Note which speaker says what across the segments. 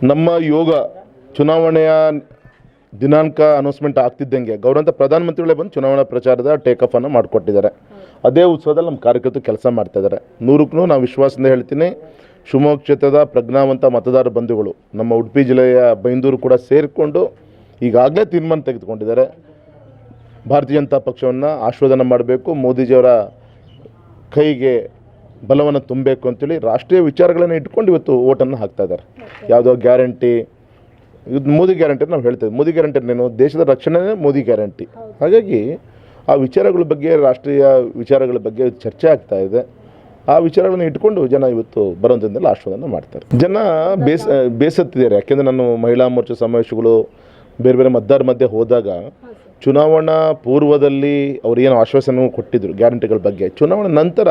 Speaker 1: ನಮ್ಮ ಯೋಗ ಚುನಾವಣೆಯ ದಿನಾಂಕ ಅನೌನ್ಸ್ಮೆಂಟ್ ಆಗ್ತಿದ್ದಂಗೆ ಗೌರವಂತ ಪ್ರಧಾನಮಂತ್ರಿಗಳೇ ಬಂದು ಚುನಾವಣಾ ಪ್ರಚಾರದ ಟೇಕ್ ಆಫ್ ಅನ್ನು ಮಾಡಿಕೊಟ್ಟಿದ್ದಾರೆ. ಅದೇ ಉತ್ಸವದಲ್ಲಿ ನಮ್ಮ ಕಾರ್ಯಕರ್ತರು ಕೆಲಸ ಮಾಡ್ತಾಯಿದ್ದಾರೆ. 100ಕ್ಕೂ ನಾವು ವಿಶ್ವಾಸದಿಂದ ಹೇಳ್ತೀನಿ, ಶಿವಮೊಗ್ಗ ಕ್ಷೇತ್ರದ ಪ್ರಜ್ಞಾವಂತ ಮತದಾರ ಬಂಧುಗಳು ನಮ್ಮ ಉಡುಪಿ ಜಿಲ್ಲೆಯ ಬೈಂದೂರು ಕೂಡ ಸೇರಿಕೊಂಡು ಈಗಾಗಲೇ ತೀರ್ಮಾನ ತೆಗೆದುಕೊಂಡಿದ್ದಾರೆ. ಭಾರತೀಯ ಜನತಾ ಪಕ್ಷವನ್ನು ಆಶೀರ್ವಾದನ ಮಾಡಬೇಕು, ಮೋದಿಜಿಯವರ ಕೈಗೆ ಬಲವನ್ನು ತುಂಬಬೇಕು ಅಂತೇಳಿ ರಾಷ್ಟ್ರೀಯ ವಿಚಾರಗಳನ್ನು ಇಟ್ಕೊಂಡು ಇವತ್ತು ಓಟನ್ನು ಹಾಕ್ತಾ ಇದ್ದಾರೆ. ಯಾವುದೋ ಗ್ಯಾರಂಟಿ, ಇದು ಮೋದಿ ಗ್ಯಾರಂಟಿ ನಾವು ಹೇಳ್ತೇವೆ. ಮೋದಿ ಗ್ಯಾರಂಟಿ ಏನು? ದೇಶದ ರಕ್ಷಣೆನೇ ಮೋದಿ ಗ್ಯಾರಂಟಿ. ಹಾಗಾಗಿ ಆ ವಿಚಾರಗಳ ಬಗ್ಗೆ, ರಾಷ್ಟ್ರೀಯ ವಿಚಾರಗಳ ಬಗ್ಗೆ ಚರ್ಚೆ ಆಗ್ತಾ ಇದೆ. ಆ ವಿಚಾರಗಳನ್ನು ಇಟ್ಕೊಂಡು ಜನ ಇವತ್ತು ಬರುವಂಥದ್ದೆಲ್ಲ ಆಶೀರ್ವಾದನ ಮಾಡ್ತಾರೆ. ಜನ ಬೇಸತ್ತಿದ್ದಾರೆ. ಯಾಕೆಂದರೆ ನಾನು ಮಹಿಳಾ ಮೋರ್ಚಾ ಸಮಾವೇಶಗಳು ಬೇರೆ ಬೇರೆ ಮತದಾರ ಮಧ್ಯೆ ಹೋದಾಗ ಚುನಾವಣಾ ಪೂರ್ವದಲ್ಲಿ ಅವರು ಏನು ಆಶ್ವಾಸನೆ ಕೊಟ್ಟಿದ್ದರು ಗ್ಯಾರಂಟಿಗಳ ಬಗ್ಗೆ, ಚುನಾವಣೆ ನಂತರ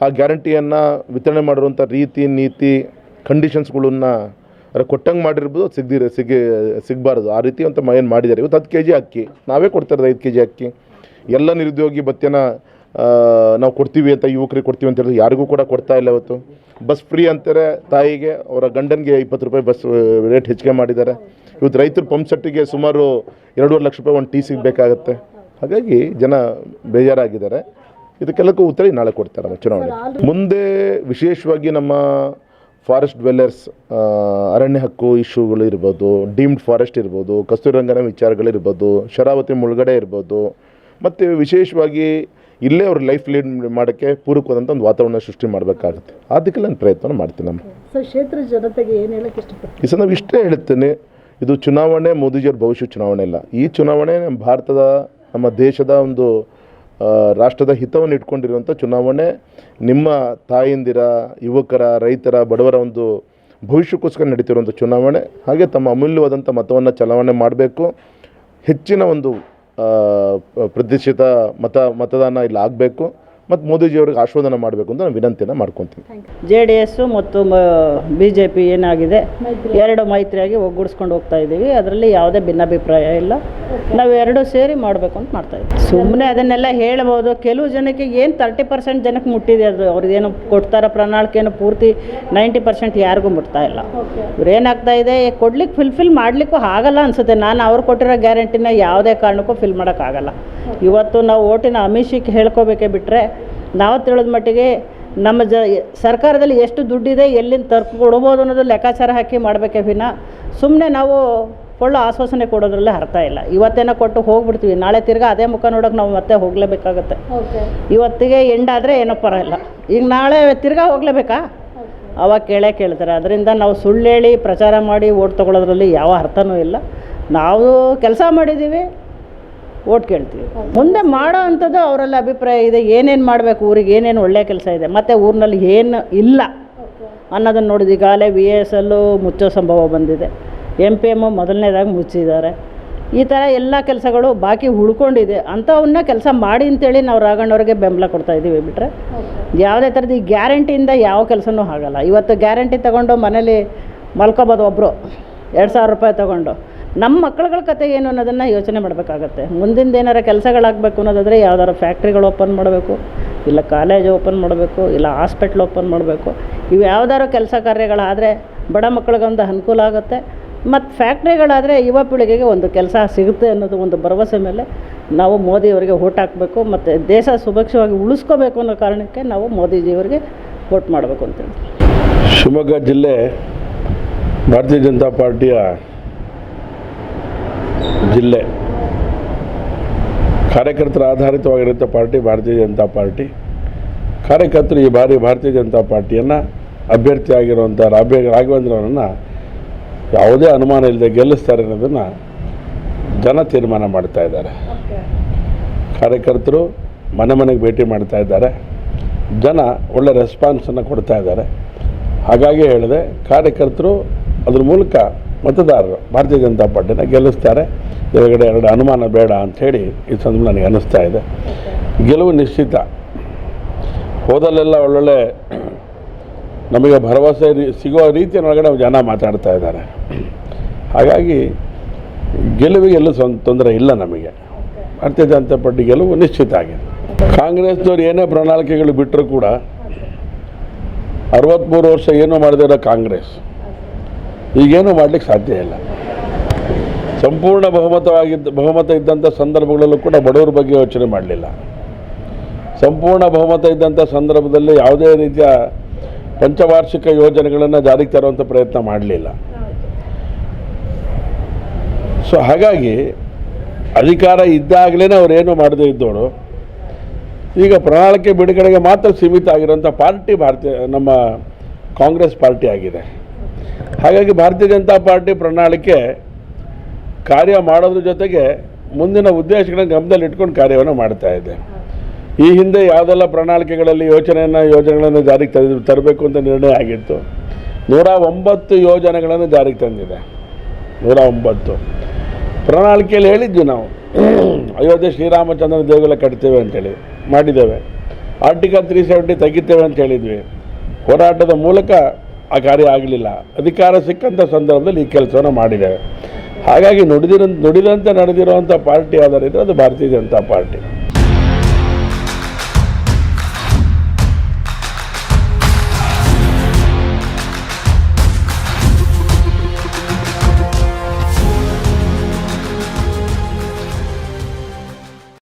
Speaker 1: ಆ ಗ್ಯಾರಂಟಿಯನ್ನು ವಿತರಣೆ ಮಾಡಿರುವಂಥ ರೀತಿ ನೀತಿ ಕಂಡೀಷನ್ಸ್ಗಳನ್ನು ಕೊಟ್ಟಂಗೆ ಮಾಡಿರ್ಬೋದು, ಸಿಗಬಾರ್ದು ಆ ರೀತಿ ಅಂತ ಏನು ಮಾಡಿದ್ದಾರೆ. ಇವತ್ತು 10 kg ಅಕ್ಕಿ ನಾವೇ ಕೊಡ್ತಾಯಿರೋದು, 5 kg ಅಕ್ಕಿ. ಎಲ್ಲ ನಿರುದ್ಯೋಗಿ ಭತ್ಯೆನ ನಾವು ಕೊಡ್ತೀವಿ ಅಂತ, ಯುವಕರಿಗೆ ಕೊಡ್ತೀವಿ ಅಂತ ಹೇಳಿದ್ರೆ ಯಾರಿಗೂ ಕೂಡ ಕೊಡ್ತಾ ಇಲ್ಲ. ಇವತ್ತು ಬಸ್ ಫ್ರೀ ಅಂತಾರೆ, ತಾಯಿಗೆ ಅವರ ಗಂಡನಿಗೆ 20 ರೂಪಾಯಿ ಬಸ್ ರೇಟ್ ಹೆಚ್ಚಿಗೆ ಮಾಡಿದ್ದಾರೆ. ಇವತ್ತು ರೈತರು ಪಂಪ್ ಸೆಟ್ಟಿಗೆ ಸುಮಾರು 2.5 ಲಕ್ಷ ರೂಪಾಯಿ ಒಂದು TC ಬೇಕಾಗುತ್ತೆ. ಹಾಗಾಗಿ ಜನ ಬೇಜಾರಾಗಿದ್ದಾರೆ. ಇದಕ್ಕೆಲ್ಲಕ್ಕೂ ಉತ್ತರ ನಾಳೆ ಕೊಡ್ತಾರೆ ಚುನಾವಣೆ ಮುಂದೆ. ವಿಶೇಷವಾಗಿ ನಮ್ಮ ಫಾರೆಸ್ಟ್ ಡ್ವೆಲ್ಲರ್ಸ್ ಅರಣ್ಯ ಹಕ್ಕು ಇಶ್ಯೂಗಳು ಇರ್ಬೋದು, ಡೀಮ್ಡ್ ಫಾರೆಸ್ಟ್ ಇರ್ಬೋದು, ಕಸ್ತೂರಿ ರಂಗನ ವಿಚಾರಗಳಿರ್ಬೋದು, ಶರಾವತಿ ಮುಳುಗಡೆ ಇರ್ಬೋದು, ಮತ್ತು ವಿಶೇಷವಾಗಿ ಇಲ್ಲೇ ಅವ್ರ ಲೈಫ್ ಲೀಡ್ ಮಾಡೋಕ್ಕೆ ಪೂರಕವಾದಂಥ ಒಂದು ವಾತಾವರಣ ಸೃಷ್ಟಿ ಮಾಡಬೇಕಾಗುತ್ತೆ. ಅದಕ್ಕೆ ನಾನು ಪ್ರಯತ್ನ ಮಾಡ್ತೀನಿ. ನಮ್ಮ
Speaker 2: ಕ್ಷೇತ್ರ ಜನತೆಗೆ ಏನು ಹೇಳಕ್ಕೆ ಇಷ್ಟಪಡ್ತೀನಿ
Speaker 1: ಈ ಸಲ ನಾವು ಇಷ್ಟೇ ಹೇಳ್ತೇನೆ, ಇದು ಚುನಾವಣೆ ಮೋದಿಜಿಯವ್ರ ಭವಿಷ್ಯ ಚುನಾವಣೆ ಇಲ್ಲ. ಈ ಚುನಾವಣೆ ನಮ್ಮ ಭಾರತದ, ನಮ್ಮ ದೇಶದ ಒಂದು ರಾಷ್ಟ್ರದ ಹಿತವನ್ನು ಇಟ್ಕೊಂಡಿರುವಂಥ ಚುನಾವಣೆ. ನಿಮ್ಮ ತಾಯಂದಿರ, ಯುವಕರ, ರೈತರ, ಬಡವರ ಒಂದು ಭವಿಷ್ಯಕ್ಕೋಸ್ಕರ ನಡೀತಿರುವಂಥ ಚುನಾವಣೆ. ಹಾಗೆ ತಮ್ಮ ಅಮೂಲ್ಯವಾದಂಥ ಮತವನ್ನು ಚಲಾವಣೆ ಮಾಡಬೇಕು. ಹೆಚ್ಚಿನ ಒಂದು ಪ್ರತಿಶತ ಮತದಾನ ಇಲ್ಲಿ ಆಗಬೇಕು ಮತ್ತು ಮೋದಿಜಿಯವ್ರಿಗೆ ಆಶೀರ್ವಾದನ ಮಾಡಬೇಕು ಅಂತ ನಾನು ವಿನಂತಿಯನ್ನು ಮಾಡ್ಕೊತೀನಿ.
Speaker 2: JDS ಮತ್ತು BJP ಏನಾಗಿದೆ, ಎರಡು ಮೈತ್ರಿಯಾಗಿ ಒಗ್ಗೂಡಿಸ್ಕೊಂಡು ಹೋಗ್ತಾ ಇದ್ದೀವಿ. ಅದರಲ್ಲಿ ಯಾವುದೇ ಭಿನ್ನಾಭಿಪ್ರಾಯ ಇಲ್ಲ. ನಾವು ಎರಡು ಸೇರಿ ಮಾಡಬೇಕು ಅಂತ ಮಾಡ್ತಾ ಇದ್ದೀವಿ. ಸುಮ್ಮನೆ ಅದನ್ನೆಲ್ಲ ಹೇಳ್ಬೋದು. ಕೆಲವು ಜನಕ್ಕೆ ಏನು 30% ಜನಕ್ಕೆ ಮುಟ್ಟಿದೆ, ಅದು ಅವ್ರಿಗೇನು ಕೊಡ್ತಾರ ಪ್ರಣಾಳಿಕೆಯನ್ನು ಪೂರ್ತಿ 90% ಯಾರಿಗೂ ಮುಟ್ತಾ ಇಲ್ಲ. ಇವ್ರೇನಾಗ್ತಾ ಇದೆ, ಕೊಡ್ಲಿಕ್ಕೆ ಫಿಲ್ ಮಾಡಲಿಕ್ಕೂ ಆಗಲ್ಲ ಅನಿಸುತ್ತೆ. ನಾನು ಅವ್ರು ಕೊಟ್ಟಿರೋ ಗ್ಯಾರಂಟಿನ ಯಾವುದೇ ಕಾರಣಕ್ಕೂ ಫಿಲ್ ಮಾಡೋಕ್ಕಾಗಲ್ಲ. ಇವತ್ತು ನಾವು ಓಟಿನ ಅಮಿಷಕ್ಕೆ ಹೇಳ್ಕೋಬೇಕೇ ಬಿಟ್ಟರೆ, ನಾವು ತಿಳಿದ ಮಟ್ಟಿಗೆ ನಮ್ಮ ಸರ್ಕಾರದಲ್ಲಿ ಎಷ್ಟು ದುಡ್ಡಿದೆ, ಎಲ್ಲಿಂದ ಕೊಡ್ಬೋದು ಅನ್ನೋದು ಲೆಕ್ಕಾಚಾರ ಹಾಕಿ ಮಾಡಬೇಕೇ ವಿನ ಸುಮ್ಮನೆ ನಾವು ಒಳ್ಳೆ ಆಶ್ವಾಸನೆ ಕೊಡೋದ್ರಲ್ಲೇ ಅರ್ಥ ಇಲ್ಲ. ಇವತ್ತೇನೋ ಕೊಟ್ಟು ಹೋಗ್ಬಿಡ್ತೀವಿ, ನಾಳೆ ತಿರ್ಗಾ ಅದೇ ಮುಖ ನೋಡೋಕೆ ನಾವು ಮತ್ತೆ ಹೋಗಲೇಬೇಕಾಗತ್ತೆ. ಇವತ್ತಿಗೆ ಎಂಡಾದರೆ ಏನೋ ಪರವಾಗಿಲ್ಲ, ಈಗ ನಾಳೆ ತಿರ್ಗಾ ಹೋಗಲೇಬೇಕಾ? ಅವಾಗ ಕೇಳ್ತಾರೆ. ಅದರಿಂದ ನಾವು ಸುಳ್ಳು ಹೇಳಿ ಪ್ರಚಾರ ಮಾಡಿ ಓಟ್ ತೊಗೊಳೋದ್ರಲ್ಲಿ ಯಾವ ಅರ್ಥನೂ ಇಲ್ಲ. ನಾವು ಕೆಲಸ ಮಾಡಿದ್ದೀವಿ, ಓಟ್ ಕೇಳ್ತೀವಿ. ಮುಂದೆ ಮಾಡೋ ಅಂಥದ್ದು ಅವರಲ್ಲಿ ಅಭಿಪ್ರಾಯ ಇದೆ. ಏನೇನು ಮಾಡಬೇಕು, ಊರಿಗೆ ಏನೇನು ಒಳ್ಳೆಯ ಕೆಲಸ ಇದೆ, ಮತ್ತು ಊರಿನಲ್ಲಿ ಏನು ಇಲ್ಲ ಅನ್ನೋದನ್ನು ನೋಡಿದ್ದು. ಈಗಾಗಲೇ VSL ಮುಚ್ಚೋ ಸಂಭವ ಬಂದಿದೆ. MPM ಮೊದಲನೇದಾಗಿ ಮುಚ್ಚಿದ್ದಾರೆ. ಈ ಥರ ಎಲ್ಲ ಕೆಲಸಗಳು ಬಾಕಿ ಉಳ್ಕೊಂಡಿದೆ. ಅಂಥವನ್ನ ಕೆಲಸ ಮಾಡಿ ಅಂತೇಳಿ ನಾವು ರಾಘಣ್ಣವ್ರಿಗೆ ಬೆಂಬಲ ಕೊಡ್ತಾಯಿದ್ದೀವಿ. ಬಿಟ್ಟರೆ ಯಾವುದೇ ಥರದ ಈ ಗ್ಯಾರಂಟಿಯಿಂದ ಯಾವ ಕೆಲಸನೂ ಆಗಲ್ಲ. ಇವತ್ತು ಗ್ಯಾರಂಟಿ ತೊಗೊಂಡು ಮನೇಲಿ ಮಲ್ಕೋಬೋದು ಒಬ್ಬರು 2000 ರೂಪಾಯಿ ತೊಗೊಂಡು. ನಮ್ಮ ಮಕ್ಕಳುಗಳ ಕತೆ ಏನು ಅನ್ನೋದನ್ನು ಯೋಚನೆ ಮಾಡಬೇಕಾಗತ್ತೆ. ಮುಂದಿಂದ ಏನಾರು ಕೆಲಸಗಳಾಗಬೇಕು ಅನ್ನೋದಾದರೆ ಯಾವ್ದಾರು ಫ್ಯಾಕ್ಟ್ರಿಗಳು ಓಪನ್ ಮಾಡಬೇಕು, ಇಲ್ಲ ಕಾಲೇಜ್ ಓಪನ್ ಮಾಡಬೇಕು, ಇಲ್ಲ ಹಾಸ್ಪಿಟ್ಲ್ ಓಪನ್ ಮಾಡಬೇಕು. ಇವು ಯಾವ್ದಾದ್ರು ಕೆಲಸ ಕಾರ್ಯಗಳಾದರೆ ಬಡ ಮಕ್ಕಳಿಗೊಂದು ಅನುಕೂಲ ಆಗುತ್ತೆ. ಮತ್ತು ಫ್ಯಾಕ್ಟ್ರಿಗಳಾದರೆ ಯುವ ಪೀಳಿಗೆಗೆ ಒಂದು ಕೆಲಸ ಸಿಗುತ್ತೆ ಅನ್ನೋದು ಒಂದು ಭರವಸೆ ಮೇಲೆ ನಾವು ಮೋದಿಯವರಿಗೆ ಓಟ್ ಹಾಕಬೇಕು. ಮತ್ತು ದೇಶ ಸುಭಿಕ್ಷವಾಗಿ ಉಳಿಸ್ಕೋಬೇಕು ಅನ್ನೋ ಕಾರಣಕ್ಕೆ ನಾವು ಮೋದಿಜಿಯವರಿಗೆ ವೋಟ್ ಮಾಡಬೇಕು ಅಂತೇಳಿ.
Speaker 3: ಶಿವಮೊಗ್ಗ ಜಿಲ್ಲೆ ಭಾರತೀಯ ಜನತಾ ಪಾರ್ಟಿಯ ಜಿಲ್ಲೆ. ಕಾರ್ಯಕರ್ತರ ಆಧಾರಿತವಾಗಿರುವಂಥ ಪಾರ್ಟಿ ಭಾರತೀಯ ಜನತಾ ಪಾರ್ಟಿ. ಕಾರ್ಯಕರ್ತರು ಈ ಬಾರಿ ಭಾರತೀಯ ಜನತಾ ಪಾರ್ಟಿಯನ್ನು ಅಭ್ಯರ್ಥಿಯಾಗಿರುವಂಥ ರಾಘವೇಂದ್ರನನ್ನು ಯಾವುದೇ ಅನುಮಾನ ಇಲ್ಲದೆ ಗೆಲ್ಲಿಸ್ತಾರೆ ಅನ್ನೋದನ್ನು ಜನ ತೀರ್ಮಾನ ಮಾಡ್ತಾ ಇದ್ದಾರೆ. ಕಾರ್ಯಕರ್ತರು ಮನೆಗೆ ಭೇಟಿ ಮಾಡ್ತಾ ಇದ್ದಾರೆ. ಜನ ಒಳ್ಳೆ ರೆಸ್ಪಾನ್ಸನ್ನು ಕೊಡ್ತಾ ಇದ್ದಾರೆ. ಹಾಗಾಗಿ ಹೇಳಿದೆ, ಕಾರ್ಯಕರ್ತರು ಅದ್ರ ಮೂಲಕ ಮತದಾರರು ಭಾರತೀಯ ಜನತಾ ಪಾರ್ಟಿನ ಗೆಲ್ಲಿಸ್ತಾರೆ. ಇದರಗಡೆ ಎರಡು ಅನುಮಾನ ಬೇಡ ಅಂಥೇಳಿ ಈ ಸಂದರ್ಭ ನನಗೆ ಅನ್ನಿಸ್ತಾ ಇದೆ. ಗೆಲುವು ನಿಶ್ಚಿತ. ಹೋದಲ್ಲೆಲ್ಲ ಒಳ್ಳೊಳ್ಳೆ ನಮಗೆ ಭರವಸೆ ಸಿಗುವ ರೀತಿಯೊಳಗಡೆ ಜನ ಮಾತಾಡ್ತಾ ಇದ್ದಾರೆ. ಹಾಗಾಗಿ ಗೆಲುವಿಗೆ ಎಲ್ಲೂ ತೊಂದರೆ ಇಲ್ಲ ನಮಗೆ. ಭಾರತೀಯ ಜನತಾ ಪಾರ್ಟಿ ಗೆಲುವು ನಿಶ್ಚಿತ ಆಗಿದೆ. ಕಾಂಗ್ರೆಸ್ನವ್ರು ಏನೇ ಪ್ರಣಾಳಿಕೆಗಳು ಬಿಟ್ಟರೂ ಕೂಡ 63 ವರ್ಷ ಏನೂ ಮಾಡದಿರೋ ಕಾಂಗ್ರೆಸ್ ಈಗೇನು ಮಾಡಲಿಕ್ಕೆ ಸಾಧ್ಯ ಇಲ್ಲ. ಸಂಪೂರ್ಣ ಬಹುಮತ ಇದ್ದಂಥ ಸಂದರ್ಭಗಳಲ್ಲೂ ಕೂಡ ಬಡವರ ಬಗ್ಗೆ ಯೋಚನೆ ಮಾಡಲಿಲ್ಲ. ಸಂಪೂರ್ಣ ಬಹುಮತ ಇದ್ದಂಥ ಸಂದರ್ಭದಲ್ಲಿ ಯಾವುದೇ ರೀತಿಯ ಪಂಚವಾರ್ಷಿಕ ಯೋಜನೆಗಳನ್ನು ಜಾರಿಗೆ ತರುವಂಥ ಪ್ರಯತ್ನ ಮಾಡಲಿಲ್ಲ. ಸೊ ಹಾಗಾಗಿ ಅಧಿಕಾರ ಇದ್ದಾಗಲೇ ಅವರೇನು ಮಾಡದೇ ಇದ್ದವರು ಈಗ ಪ್ರಣಾಳಿಕೆ ಬಿಡುಗಡೆಗೆ ಮಾತ್ರ ಸೀಮಿತ ಆಗಿರೋಂಥ ಪಾರ್ಟಿ ನಮ್ಮ ಕಾಂಗ್ರೆಸ್ ಪಾರ್ಟಿ ಆಗಿದೆ. ಹಾಗಾಗಿ ಭಾರತೀಯ ಜನತಾ ಪಾರ್ಟಿ ಪ್ರಣಾಳಿಕೆ ಕಾರ್ಯ ಮಾಡೋದ್ರ ಜೊತೆಗೆ ಮುಂದಿನ ಉದ್ದೇಶಗಳನ್ನು ಗಮನದಲ್ಲಿ ಇಟ್ಕೊಂಡು ಕಾರ್ಯವನ್ನು ಮಾಡ್ತಾ ಇದೆ. ಈ ಹಿಂದೆ ಯಾವುದೆಲ್ಲ ಪ್ರಣಾಳಿಕೆಗಳಲ್ಲಿ ಯೋಜನೆಗಳನ್ನು ಜಾರಿಗೆ ತರಬೇಕು ಅಂತ ನಿರ್ಣಯ ಆಗಿತ್ತು. 109 ಯೋಜನೆಗಳನ್ನು ಜಾರಿಗೆ ತಂದಿದೆ. 109 ಪ್ರಣಾಳಿಕೆಯಲ್ಲಿ ಹೇಳಿದ್ವಿ ನಾವು ಅಯೋಧ್ಯೆ ಶ್ರೀರಾಮಚಂದ್ರನ ದೇಗುಲ ಕಟ್ತೇವೆ ಅಂತೇಳಿ ಮಾಡಿದ್ದೇವೆ. ಆರ್ಟಿಕಲ್ 370 ತೆಗಿತೇವೆ ಅಂತ ಹೇಳಿದ್ವಿ. ಹೋರಾಟದ ಮೂಲಕ ಆ ಕಾರ್ಯ ಆಗಲಿಲ್ಲ. ಅಧಿಕಾರ ಸಿಕ್ಕಂಥ ಸಂದರ್ಭದಲ್ಲಿ ಈ ಕೆಲಸವನ್ನು ಮಾಡಿದ್ದೇವೆ. ಹಾಗಾಗಿ ನುಡಿದಂತೆ ನಡೆದಿರುವಂಥ ಪಾರ್ಟಿ ಆಧಾರಿತ ಅದು ಭಾರತೀಯ ಜನತಾ ಪಾರ್ಟಿ.